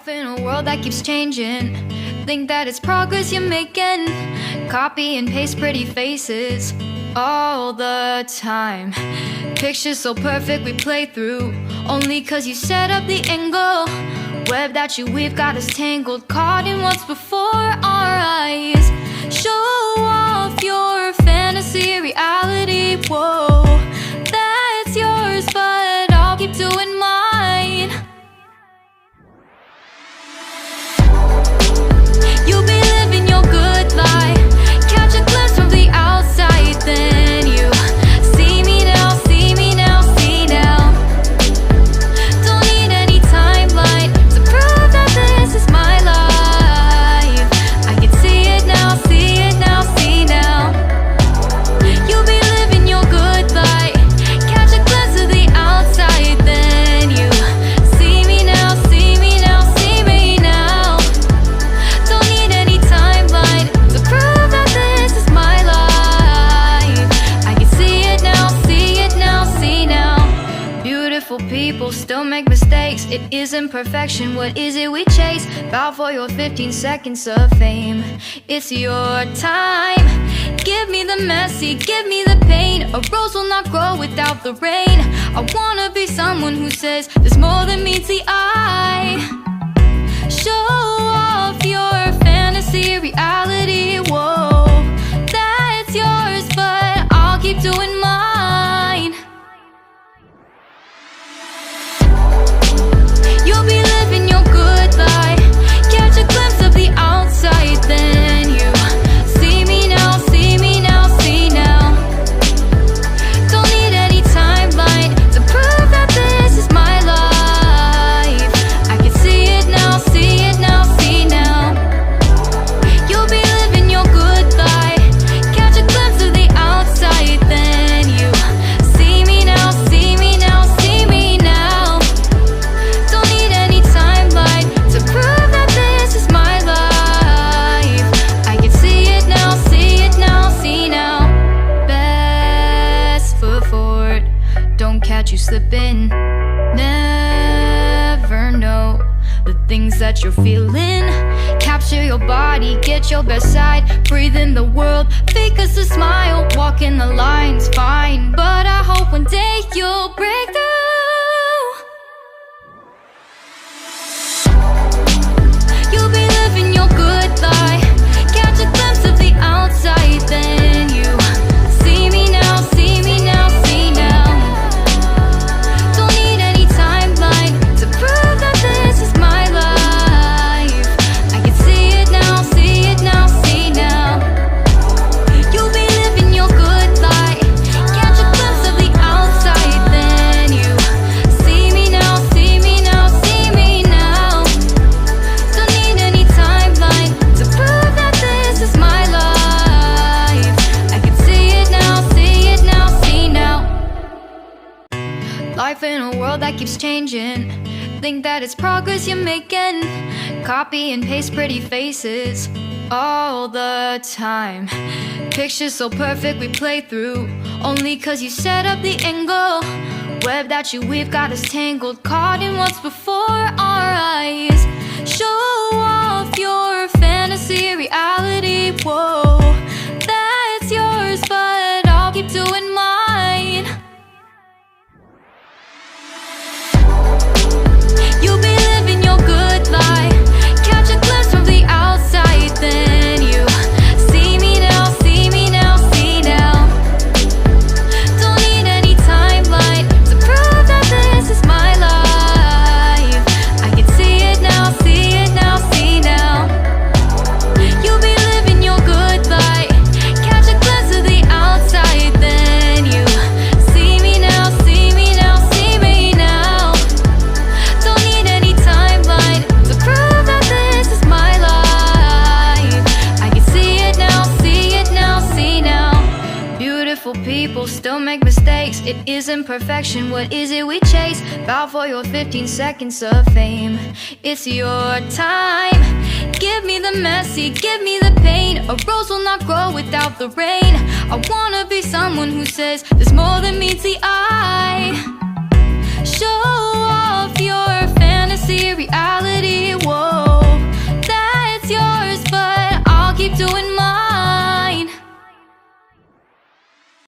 Life in a world that keeps changing. Think that it's progress you're making. Copy and paste pretty faces all the time. Pictures so perfect we play through, only cause you set up the angle. Web that you weave got us tangled, caught in what's before our eyes. Show off your fantasy reality, whoa, that's yours, but I'll keep doing mine. You'll be living your good life, catch a glimpse from the outside, then you see me now, see me now, see now. Don't need any timeline to prove that this is my life. I can see it now, see it now, see now. You'll be living your good life, catch a glimpse of the outside, then you see me now, see me now, see me now. Don't need any timeline to prove that this is my life. I can see it now, see it now, see now. Beautiful people still make mistakes. It isn't perfection, what is it we chase? Bow for your 15 seconds of fame. It's your time. Give me the messy, give me the pain. A rose will not grow without the rain. I wanna be someone who says there's more than meets the eye. Show off your fantasy reality, whoa, that's yours, but I'll keep doing mine. You'll be living your good life, catch a glimpse of the outside, then you see me now, see me now, see now. Don't need any timeline to prove that this is my life. I can see it now, see it now, see now. You'll be living your good life, catch a glimpse of the outside, then you see me now, see me now, see me now. Don't need any timeline to prove that this is my life. I can see it now, see it now, see now. Best foot forward, don't catch you slipping. Never know the things that you're feeling. Capture your body, get your best side. Breathe in the world, fake us a smile. Walking the lines, fine, but I hope one day you'll break through. You'll be living your good life, catch a glimpse of the outside, then you see me now, see me now, see now. Don't need any timeline to prove that this is my life. I can see it now, see it now, see now. You'll be living your good life, catch a glimpse of the outside, then you see me now, see me now, see me now. Don't need any timeline to prove that this is my life. I can see it now, see it now, see now. Life in a world that keeps changing. Think that it's progress you're making. Copy and paste pretty faces all the time. Pictures so perfect we play through, only cause you set up the angle. Web that you weave got us tangled, caught in what's before our eyes. Show off your fantasy reality, whoa, that's yours, but I'll keep doing mine. You'll be living your good life, catch a glimpse from the outside, then you see me now, see me now, see now. Don't need any timeline to prove that this is my life. I can see it now, see it now, see now. You'll be living your good life, catch a glimpse of the outside, then you see me now, see me now, see me now. Don't need any timeline to prove that this is my life. I can see it now, see it now, see now. Beautiful people still make mistakes. It isn't perfection, what is it we chase? Bow for your 15 seconds of fame. It's your time. Give me the messy, give me the pain. A rose will not grow without the rain. I wanna be someone who says there's more than meets the eye.